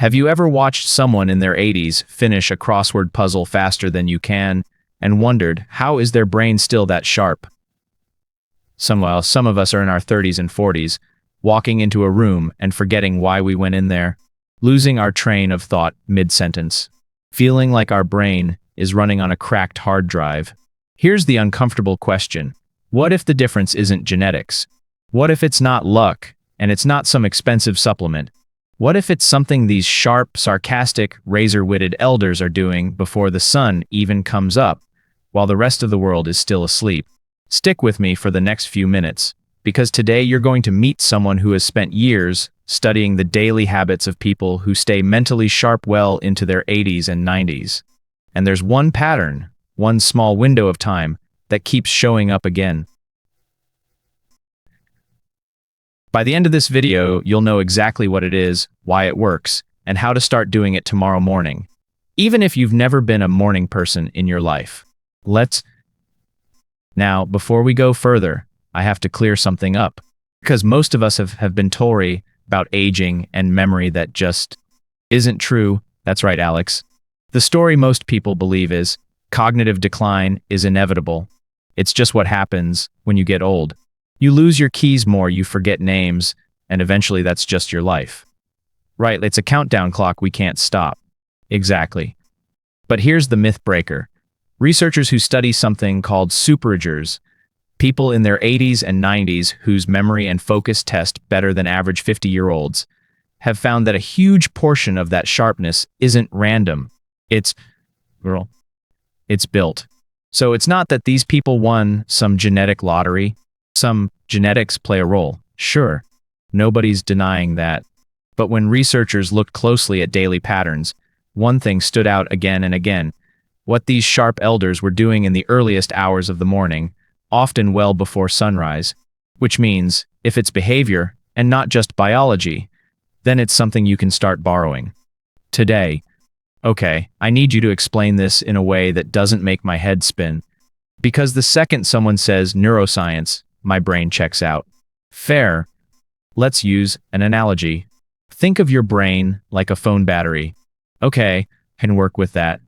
Have you ever watched someone in their 80s finish a crossword puzzle faster than you can and wondered, how is their brain still that sharp? While some of us are in our 30s and 40s, walking into a room and forgetting why we went in there, losing our train of thought mid-sentence, feeling like our brain is running on a cracked hard drive. Here's the uncomfortable question. What if the difference isn't genetics? What if it's not luck, and it's not some expensive supplement? What if it's something these sharp, sarcastic, razor-witted elders are doing before the sun even comes up, while the rest of the world is still asleep? Stick with me for the next few minutes, because today you're going to meet someone who has spent years studying the daily habits of people who stay mentally sharp well into their 80s and 90s. And there's one pattern, one small window of time, that keeps showing up again. By the end of this video, you'll know exactly what it is, why it works, and how to start doing it tomorrow morning, even if you've never been a morning person in your life. Now, before we go further, I have to clear something up, because most of us have been told about aging and memory that just isn't true. That's right, Alex. The story most people believe is cognitive decline is inevitable. It's just what happens when you get old. You lose your keys more, you forget names, and eventually that's just your life. Right, it's a countdown clock we can't stop. Exactly. But here's the myth breaker. Researchers who study something called superagers, people in their 80s and 90s whose memory and focus test better than average 50-year-olds, have found that a huge portion of that sharpness isn't random. It's built. So it's not that these people won some genetic lottery. Some genetics play a role, sure. Nobody's denying that. But when researchers looked closely at daily patterns, one thing stood out again and again. What these sharp elders were doing in the earliest hours of the morning, often well before sunrise. Which means, if it's behavior, and not just biology, then it's something you can start borrowing. Today. Okay, I need you to explain this in a way that doesn't make my head spin. Because the second someone says neuroscience, my brain checks out. Fair. Let's use an analogy. Think of your brain like a phone battery. Okay, can work with that.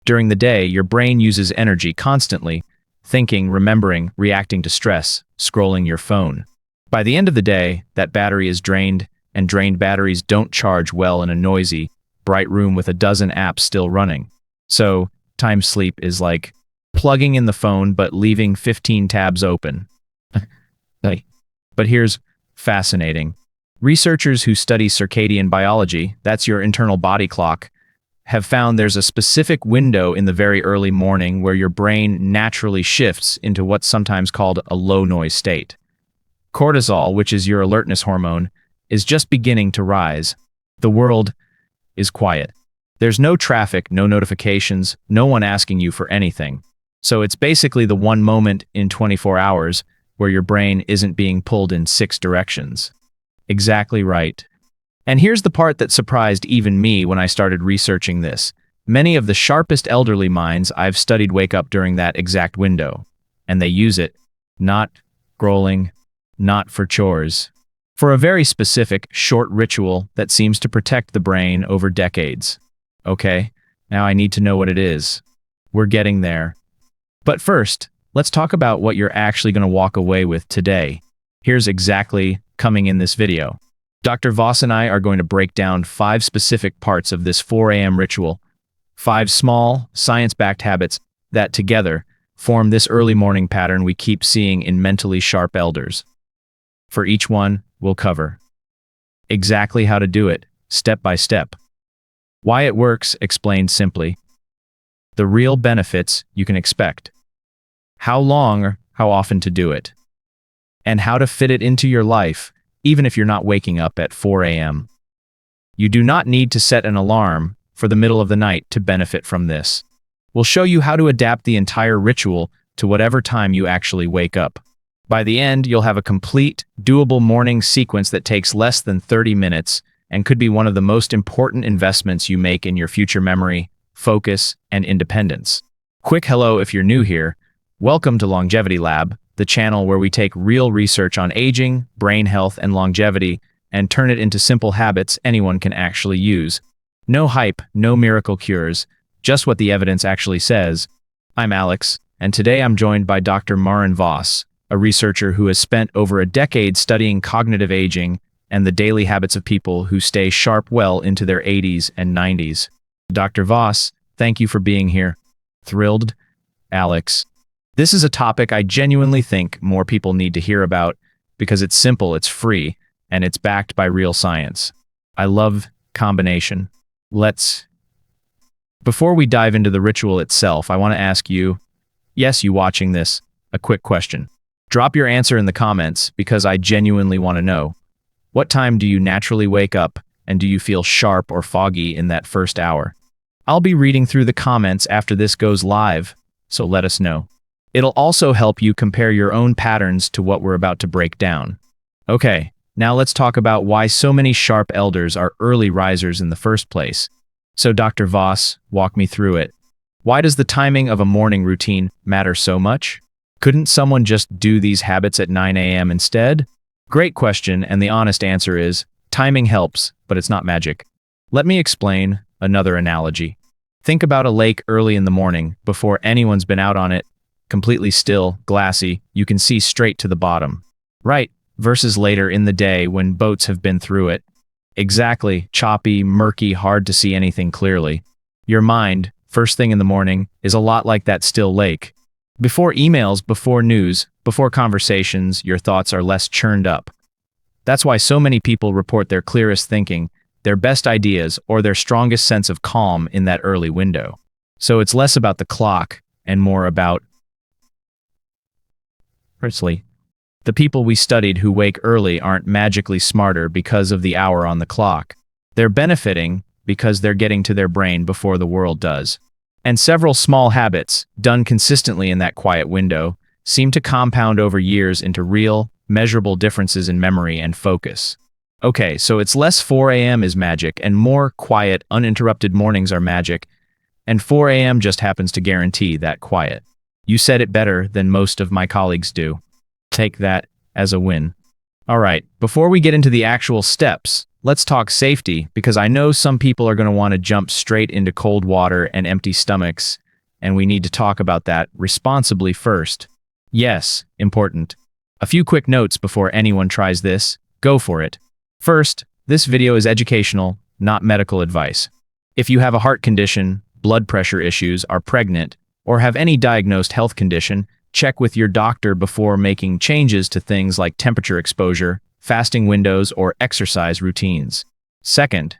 During the day, your brain uses energy constantly, thinking, remembering, reacting to stress, scrolling your phone. By the end of the day, that battery is drained, and drained batteries don't charge well in a noisy, bright room with a dozen apps still running. So, time sleep is like plugging in the phone but leaving 15 tabs open. But here's fascinating. Researchers who study circadian biology, that's your internal body clock, have found there's a specific window in the very early morning where your brain naturally shifts into what's sometimes called a low-noise state. Cortisol, which is your alertness hormone, is just beginning to rise. The world is quiet. There's no traffic, no notifications, no one asking you for anything. So it's basically the one moment in 24 hours where your brain isn't being pulled in 6 directions. Exactly right. And here's the part that surprised even me when I started researching this. Many of the sharpest elderly minds I've studied wake up during that exact window. And they use it, not scrolling, not for chores, for a very specific, short ritual that seems to protect the brain over decades. Okay, now I need to know what it is. We're getting there. But first, let's talk about what you're actually going to walk away with today. Here's exactly coming in this video. Dr. Voss and I are going to break down 5 specific parts of this 4 a.m. ritual, 5 small, science-backed habits that together form this early morning pattern we keep seeing in mentally sharp elders. For each one, we'll cover exactly how to do it, step by step. Why it works, explained simply. The real benefits you can expect. How long or how often to do it. And how to fit it into your life, even if you're not waking up at 4 a.m. You do not need to set an alarm for the middle of the night to benefit from this. We'll show you how to adapt the entire ritual to whatever time you actually wake up. By the end, you'll have a complete, doable morning sequence that takes less than 30 minutes and could be one of the most important investments you make in your future memory, focus, and independence. Quick hello if you're new here. Welcome to Longevity Lab, the channel where we take real research on aging, brain health, and longevity and turn it into simple habits anyone can actually use. No hype, no miracle cures, just what the evidence actually says. I'm Alex, and today I'm joined by Dr. Maren Voss, a researcher who has spent over a decade studying cognitive aging and the daily habits of people who stay sharp well into their 80s and 90s. Dr. Voss, thank you for being here. Thrilled, Alex. This is a topic I genuinely think more people need to hear about because it's simple, it's free, and it's backed by real science. I love combination. Before we dive into the ritual itself, I want to ask you, yes, you watching this, a quick question. Drop your answer in the comments because I genuinely want to know. What time do you naturally wake up, and do you feel sharp or foggy in that first hour? I'll be reading through the comments after this goes live, so let us know. It'll also help you compare your own patterns to what we're about to break down. Okay, now let's talk about why so many sharp elders are early risers in the first place. So Dr. Voss, walk me through it. Why does the timing of a morning routine matter so much? Couldn't someone just do these habits at 9 a.m. instead? Great question, and the honest answer is, timing helps, but it's not magic. Let me explain another analogy. Think about a lake early in the morning, before anyone's been out on it, completely still, glassy, you can see straight to the bottom. Right, versus later in the day when boats have been through it. Exactly, choppy, murky, hard to see anything clearly. Your mind, first thing in the morning, is a lot like that still lake. Before emails, before news, before conversations, your thoughts are less churned up. That's why so many people report their clearest thinking, their best ideas, or their strongest sense of calm in that early window. So it's less about the clock and more about, firstly, the people we studied who wake early aren't magically smarter because of the hour on the clock. They're benefiting because they're getting to their brain before the world does. And several small habits, done consistently in that quiet window, seem to compound over years into real, measurable differences in memory and focus. Okay, so it's less 4 a.m. is magic and more quiet, uninterrupted mornings are magic, and 4 a.m. just happens to guarantee that quiet. You said it better than most of my colleagues do. Take that as a win. All right, before we get into the actual steps, let's talk safety, because I know some people are going to want to jump straight into cold water and empty stomachs, and we need to talk about that responsibly first. Yes, important. A few quick notes before anyone tries this. Go for it. First, this video is educational, not medical advice. If you have a heart condition, blood pressure issues, are pregnant, or have any diagnosed health condition, check with your doctor before making changes to things like temperature exposure, fasting windows, or exercise routines. Second,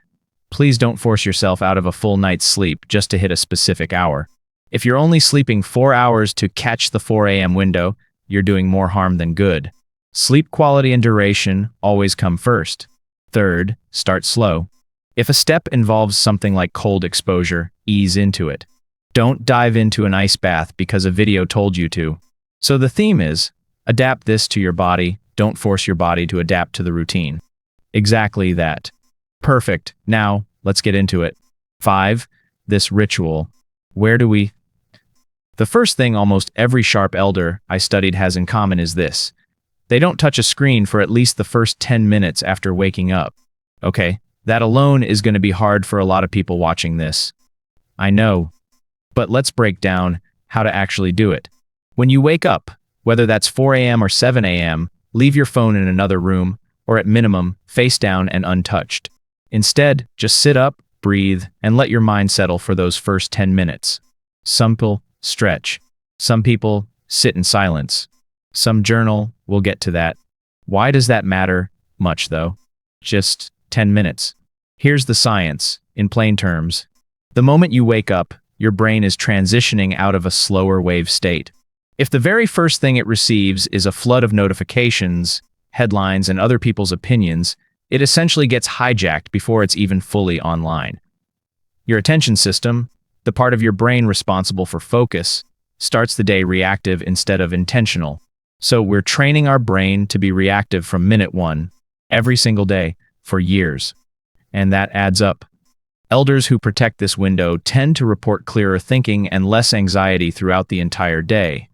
please don't force yourself out of a full night's sleep just to hit a specific hour. If you're only sleeping 4 hours to catch the 4 a.m. window, you're doing more harm than good. Sleep quality and duration always come first. Third, start slow. If a step involves something like cold exposure, ease into it. Don't dive into an ice bath because a video told you to. So the theme is, adapt this to your body, don't force your body to adapt to the routine. Exactly that. Perfect. Now, let's get into it. 5. This ritual. The first thing almost every sharp elder I studied has in common is this. They don't touch a screen for at least the first 10 minutes after waking up. Okay, that alone is going to be hard for a lot of people watching this. I know. But let's break down how to actually do it. When you wake up, whether that's 4 a.m. or 7 a.m., leave your phone in another room, or at minimum, face down and untouched. Instead, just sit up, breathe, and let your mind settle for those first 10 minutes. Some people stretch. Some people sit in silence. Some journal. We'll get to that. Why does that matter much, though? Just 10 minutes. Here's the science, in plain terms. The moment you wake up, your brain is transitioning out of a slower wave state. If the very first thing it receives is a flood of notifications, headlines, and other people's opinions, it essentially gets hijacked before it's even fully online. Your attention system, the part of your brain responsible for focus, starts the day reactive instead of intentional. So we're training our brain to be reactive from minute one, every single day, for years. And that adds up. Elders who protect this window tend to report clearer thinking and less anxiety throughout the entire day,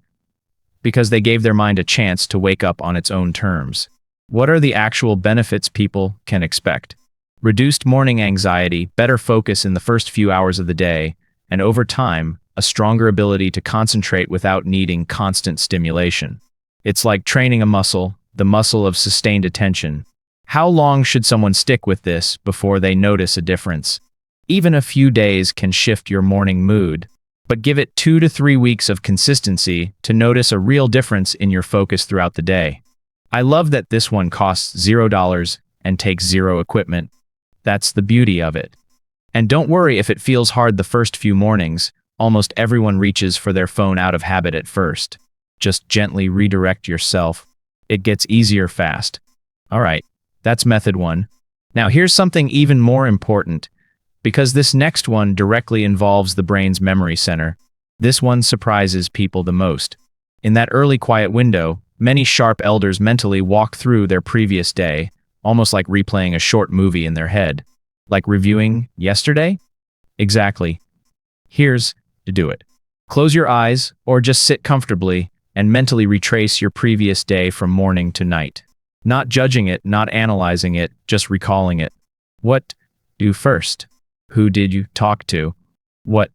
because they gave their mind a chance to wake up on its own terms. What are the actual benefits people can expect? Reduced morning anxiety, better focus in the first few hours of the day, and over time, a stronger ability to concentrate without needing constant stimulation. It's like training a muscle, the muscle of sustained attention. How long should someone stick with this before they notice a difference? Even a few days can shift your morning mood, but give it 2 to 3 weeks of consistency to notice a real difference in your focus throughout the day. I love that this one costs $0 and takes zero equipment. That's the beauty of it. And don't worry if it feels hard the first few mornings. Almost everyone reaches for their phone out of habit at first. Just gently redirect yourself. It gets easier fast. All right, that's method 1. Now here's something even more important, because this next one directly involves the brain's memory center. This one surprises people the most. In that early quiet window, many sharp elders mentally walk through their previous day, almost like replaying a short movie in their head. Like reviewing yesterday? Exactly. Here's to do it. Close your eyes, or just sit comfortably, and mentally retrace your previous day from morning to night. Not judging it, not analyzing it, just recalling it. What do first? Who did you talk to? What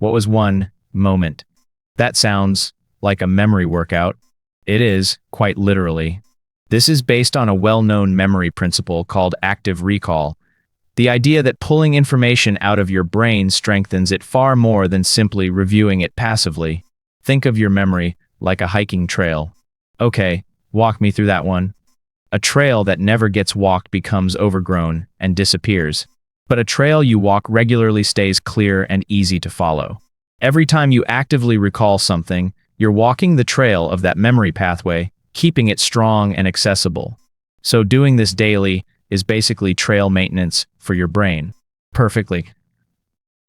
was one moment? That sounds like a memory workout. It is, quite literally. This is based on a well-known memory principle called active recall. The idea that pulling information out of your brain strengthens it far more than simply reviewing it passively. Think of your memory like a hiking trail. Okay, walk me through that one. A trail that never gets walked becomes overgrown and disappears. But a trail you walk regularly stays clear and easy to follow. Every time you actively recall something, you're walking the trail of that memory pathway, keeping it strong and accessible. So doing this daily is basically trail maintenance for your brain. Perfectly.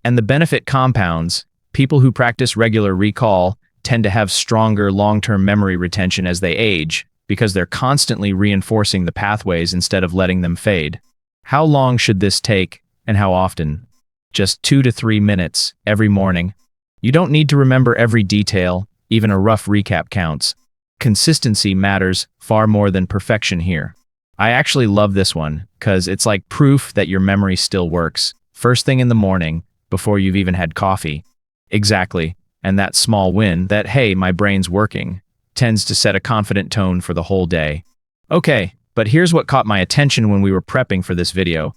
And the benefit compounds. People who practice regular recall tend to have stronger long-term memory retention as they age, because they're constantly reinforcing the pathways instead of letting them fade. How long should this take, and how often? Just 2 to 3 minutes every morning. You don't need to remember every detail, even a rough recap counts. Consistency matters far more than perfection here. I actually love this one, because it's like proof that your memory still works, first thing in the morning, before you've even had coffee. Exactly, and that small win, that hey, my brain's working, tends to set a confident tone for the whole day. Okay, but here's what caught my attention when we were prepping for this video.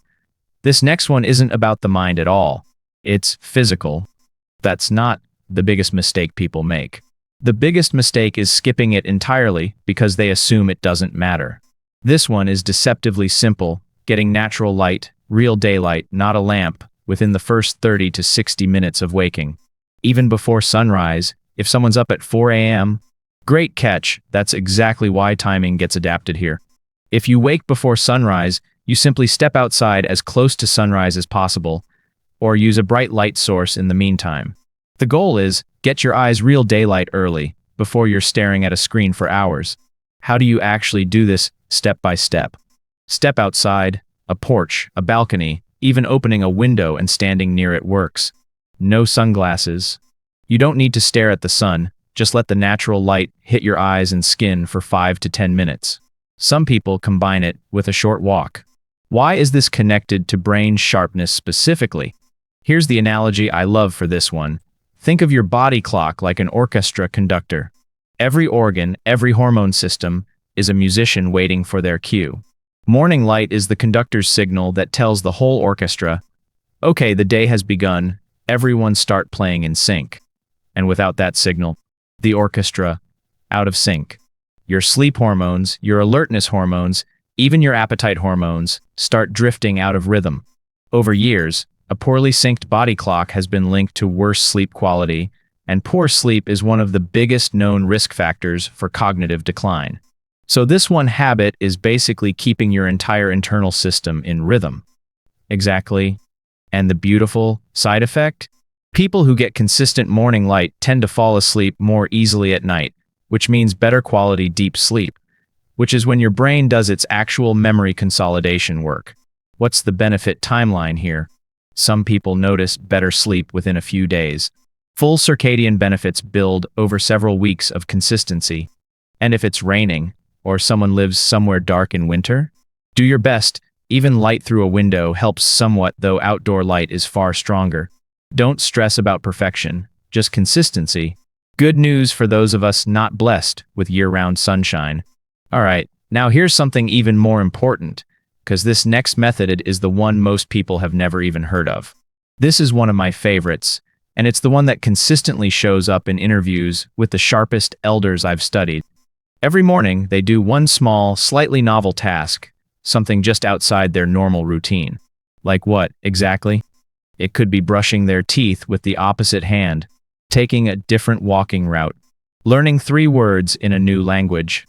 This next one isn't about the mind at all. It's physical. That's not the biggest mistake people make. The biggest mistake is skipping it entirely because they assume it doesn't matter. This one is deceptively simple, getting natural light, real daylight, not a lamp, within the first 30 to 60 minutes of waking. Even before sunrise, if someone's up at 4 a.m., great catch, that's exactly why timing gets adapted here. If you wake before sunrise, you simply step outside as close to sunrise as possible, or use a bright light source in the meantime. The goal is, get your eyes real daylight early, before you're staring at a screen for hours. How do you actually do this step by step? Step outside, a porch, a balcony, even opening a window and standing near it works. No sunglasses. You don't need to stare at the sun, just let the natural light hit your eyes and skin for 5 to 10 minutes. Some people combine it with a short walk. Why is this connected to brain sharpness specifically? Here's the analogy I love for this one. Think of your body clock like an orchestra conductor. Every organ, every hormone system, is a musician waiting for their cue. Morning light is the conductor's signal that tells the whole orchestra, okay, the day has begun, everyone start playing in sync. And without that signal, the orchestra, out of sync. Your sleep hormones, your alertness hormones, even your appetite hormones, start drifting out of rhythm. Over years, a poorly synced body clock has been linked to worse sleep quality, and poor sleep is one of the biggest known risk factors for cognitive decline. So this one habit is basically keeping your entire internal system in rhythm. Exactly. And the beautiful side effect? People who get consistent morning light tend to fall asleep more easily at night, which means better quality deep sleep, which is when your brain does its actual memory consolidation work. What's the benefit timeline here? Some people notice better sleep within a few days. Full circadian benefits build over several weeks of consistency. And if it's raining, or someone lives somewhere dark in winter, do your best Even light through a window helps somewhat, though outdoor light is far stronger. Don't stress about perfection, just consistency. Good news for those of us not blessed with year-round sunshine. Alright, now here's something even more important, because this next method is the one most people have never even heard of. This is one of my favorites, and it's the one that consistently shows up in interviews with the sharpest elders I've studied. Every morning, they do one small, slightly novel task, something just outside their normal routine. Like what, exactly? It could be brushing their teeth with the opposite hand, taking a different walking route, learning 3 words in a new language,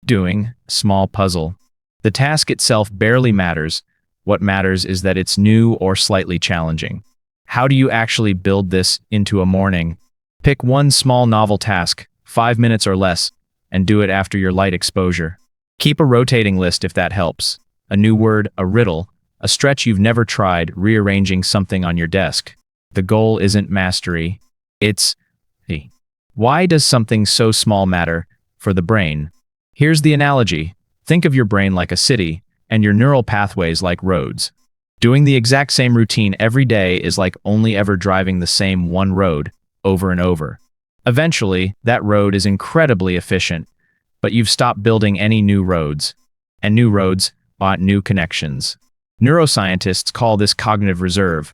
doing a small puzzle. The task itself barely matters. What matters is that it's new or slightly challenging. How do you actually build this into a morning? Pick one small novel task, 5 minutes or less, and do it after your light exposure. Keep a rotating list if that helps. A new word, a riddle, a stretch you've never tried, rearranging something on your desk. The goal isn't mastery. It's why does something so small matter for the brain? Here's the analogy. Think of your brain like a city, and your neural pathways like roads. Doing the exact same routine every day is like only ever driving the same one road, over and over. Eventually, that road is incredibly efficient, but you've stopped building any new roads. And new roads bought new connections. Neuroscientists call this cognitive reserve,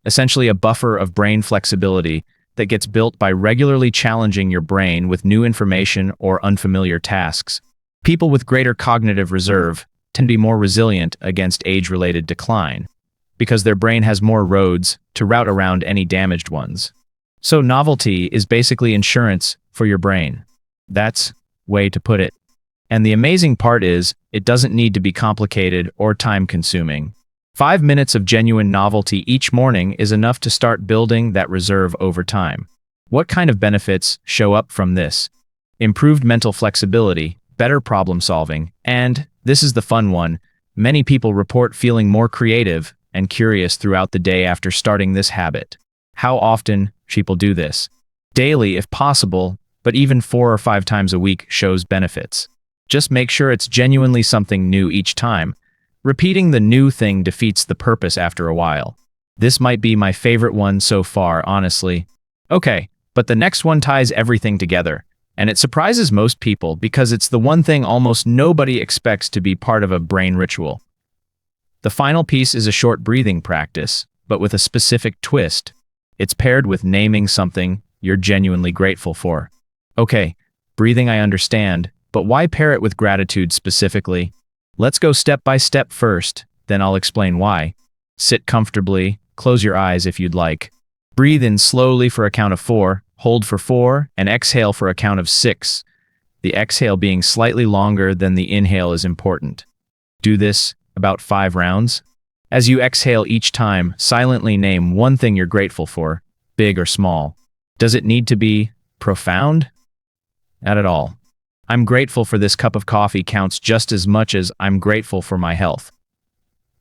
essentially a buffer of brain flexibility that gets built by regularly challenging your brain with new information or unfamiliar tasks. People with greater cognitive reserve tend to be more resilient against age-related decline, because their brain has more roads to route around any damaged ones. So novelty is basically insurance for your brain. That's way to put it. And the amazing part is, it doesn't need to be complicated or time-consuming. 5 minutes of genuine novelty each morning is enough to start building that reserve over time. What kind of benefits show up from this? Improved mental flexibility, better problem solving, and, this is the fun one, many people report feeling more creative and curious throughout the day after starting this habit. How often people do this? Daily if possible, but even 4 or 5 times a week shows benefits. Just make sure it's genuinely something new each time. Repeating the new thing defeats the purpose after a while. This might be my favorite one so far, honestly. Okay, but the next one ties everything together. And it surprises most people because it's the one thing almost nobody expects to be part of a brain ritual. The final piece is a short breathing practice, but with a specific twist. It's paired with naming something you're genuinely grateful for. Okay, breathing I understand, but why pair it with gratitude specifically? Let's go step by step first, then I'll explain why. Sit comfortably, close your eyes if you'd like. Breathe in slowly for a count of 4, hold for 4, and exhale for a count of 6. The exhale being slightly longer than the inhale is important. Do this about 5 rounds. As you exhale each time, silently name one thing you're grateful for, big or small. Does it need to be profound? Not at all. I'm grateful for this cup of coffee counts just as much as I'm grateful for my health.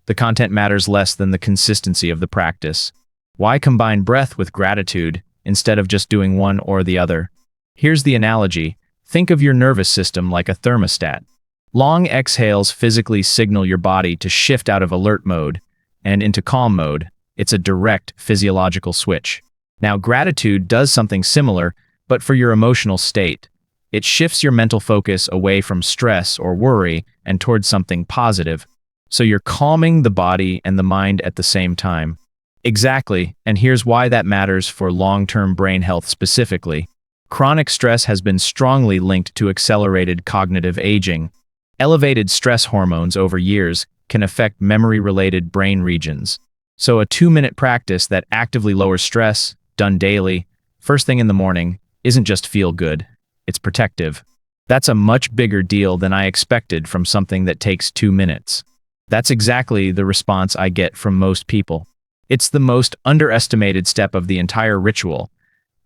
The content matters less than the consistency of the practice. Why combine breath with gratitude instead of just doing one or the other? Here's the analogy. Think of your nervous system like a thermostat. Long exhales physically signal your body to shift out of alert mode and into calm mode. It's a direct physiological switch. Now, gratitude does something similar, but for your emotional state. It shifts your mental focus away from stress or worry and towards something positive. So you're calming the body and the mind at the same time. Exactly, and here's why that matters for long-term brain health specifically. Chronic stress has been strongly linked to accelerated cognitive aging. Elevated stress hormones over years can affect memory-related brain regions. So a 2-minute practice that actively lowers stress, done daily, first thing in the morning, isn't just feel good, it's protective. That's a much bigger deal than I expected from something that takes 2 minutes. That's exactly the response I get from most people. It's the most underestimated step of the entire ritual,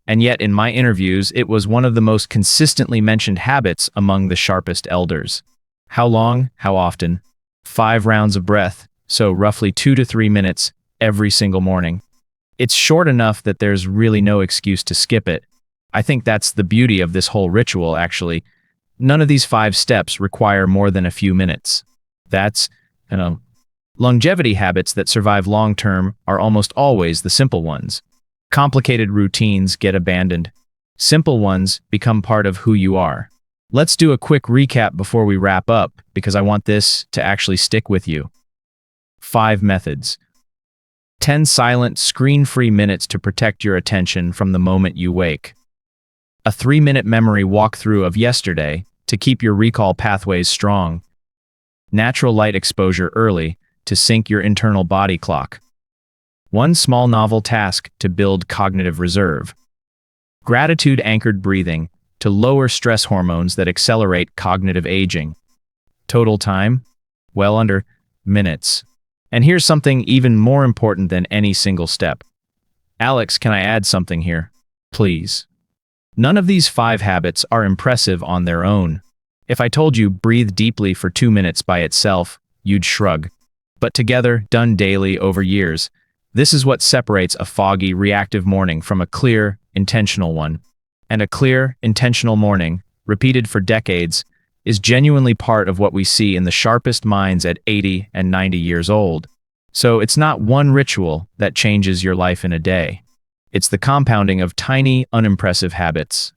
and yet in my interviews it was one of the most consistently mentioned habits among the sharpest elders. How long? How often? 5 rounds of breath, so roughly 2 to 3 minutes every single morning. It's short enough that there's really no excuse to skip it. I think that's the beauty of this whole ritual, actually. None of these 5 steps require more than a few minutes. That's, Longevity habits that survive long-term are almost always the simple ones. Complicated routines get abandoned. Simple ones become part of who you are. Let's do a quick recap before we wrap up, because I want this to actually stick with you. 5 methods. 10 silent, screen-free minutes to protect your attention from the moment you wake. A 3-minute memory walkthrough of yesterday to keep your recall pathways strong. Natural light exposure early to sync your internal body clock. 1 small novel task to build cognitive reserve. Gratitude-anchored breathing to lower stress hormones that accelerate cognitive aging. Total time? Well under minutes. And here's something even more important than any single step. Alex, can I add something here? Please. None of these 5 habits are impressive on their own. If I told you breathe deeply for 2 minutes by itself, you'd shrug. But together, done daily over years, this is what separates a foggy, reactive morning from a clear, intentional one. And a clear, intentional morning, repeated for decades, is genuinely part of what we see in the sharpest minds at 80 and 90 years old. So it's not one ritual that changes your life in a day. It's the compounding of tiny, unimpressive habits.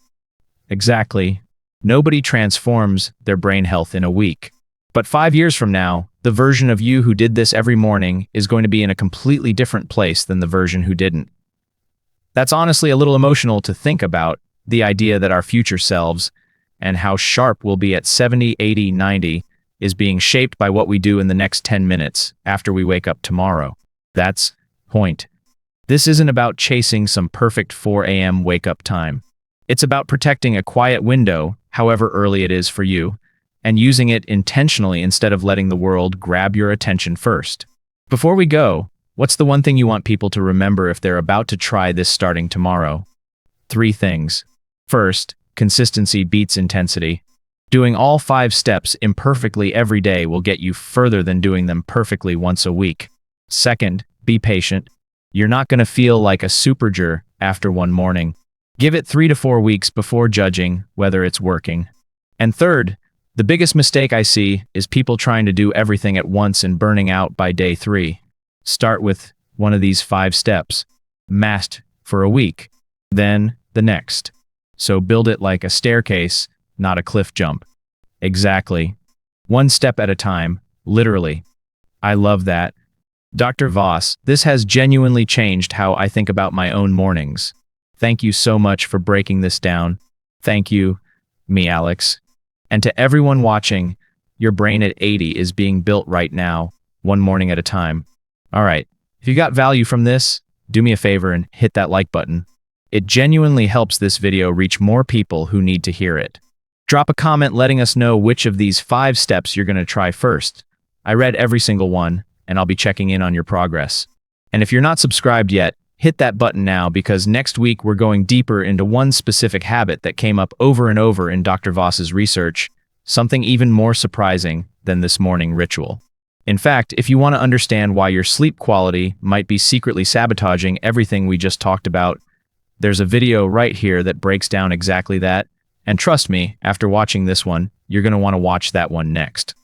Exactly. Nobody transforms their brain health in a week. But 5 years from now, the version of you who did this every morning is going to be in a completely different place than the version who didn't. That's honestly a little emotional to think about, the idea that our future selves, and how sharp we'll be at 70, 80, 90, is being shaped by what we do in the next 10 minutes after we wake up tomorrow. That's point. This isn't about chasing some perfect 4 a.m. wake-up time. It's about protecting a quiet window, however early it is for you, and using it intentionally instead of letting the world grab your attention first. Before we go, what's the one thing you want people to remember if they're about to try this starting tomorrow? 3 things. First, consistency beats intensity. Doing all 5 steps imperfectly every day will get you further than doing them perfectly once a week. Second, be patient. You're not going to feel like a superger after one morning. Give it 3 to 4 weeks before judging whether it's working. And third, the biggest mistake I see is people trying to do everything at once and burning out by day 3. Start with one of these 5 steps, masked for a week, then the next. So build it like a staircase, not a cliff jump. Exactly. 1 step at a time, literally. I love that. Dr. Voss, this has genuinely changed how I think about my own mornings. Thank you so much for breaking this down. Thank you, me, Alex. And to everyone watching, your brain at 80 is being built right now, one morning at a time. All right, if you got value from this, do me a favor and hit that like button. It genuinely helps this video reach more people who need to hear it. Drop a comment letting us know which of these 5 steps you're going to try first. I read every single one, and I'll be checking in on your progress. And if you're not subscribed yet, hit that button now, because next week we're going deeper into one specific habit that came up over and over in Dr. Voss's research, something even more surprising than this morning ritual. In fact, if you want to understand why your sleep quality might be secretly sabotaging everything we just talked about, there's a video right here that breaks down exactly that. And trust me, after watching this one, you're going to want to watch that one next.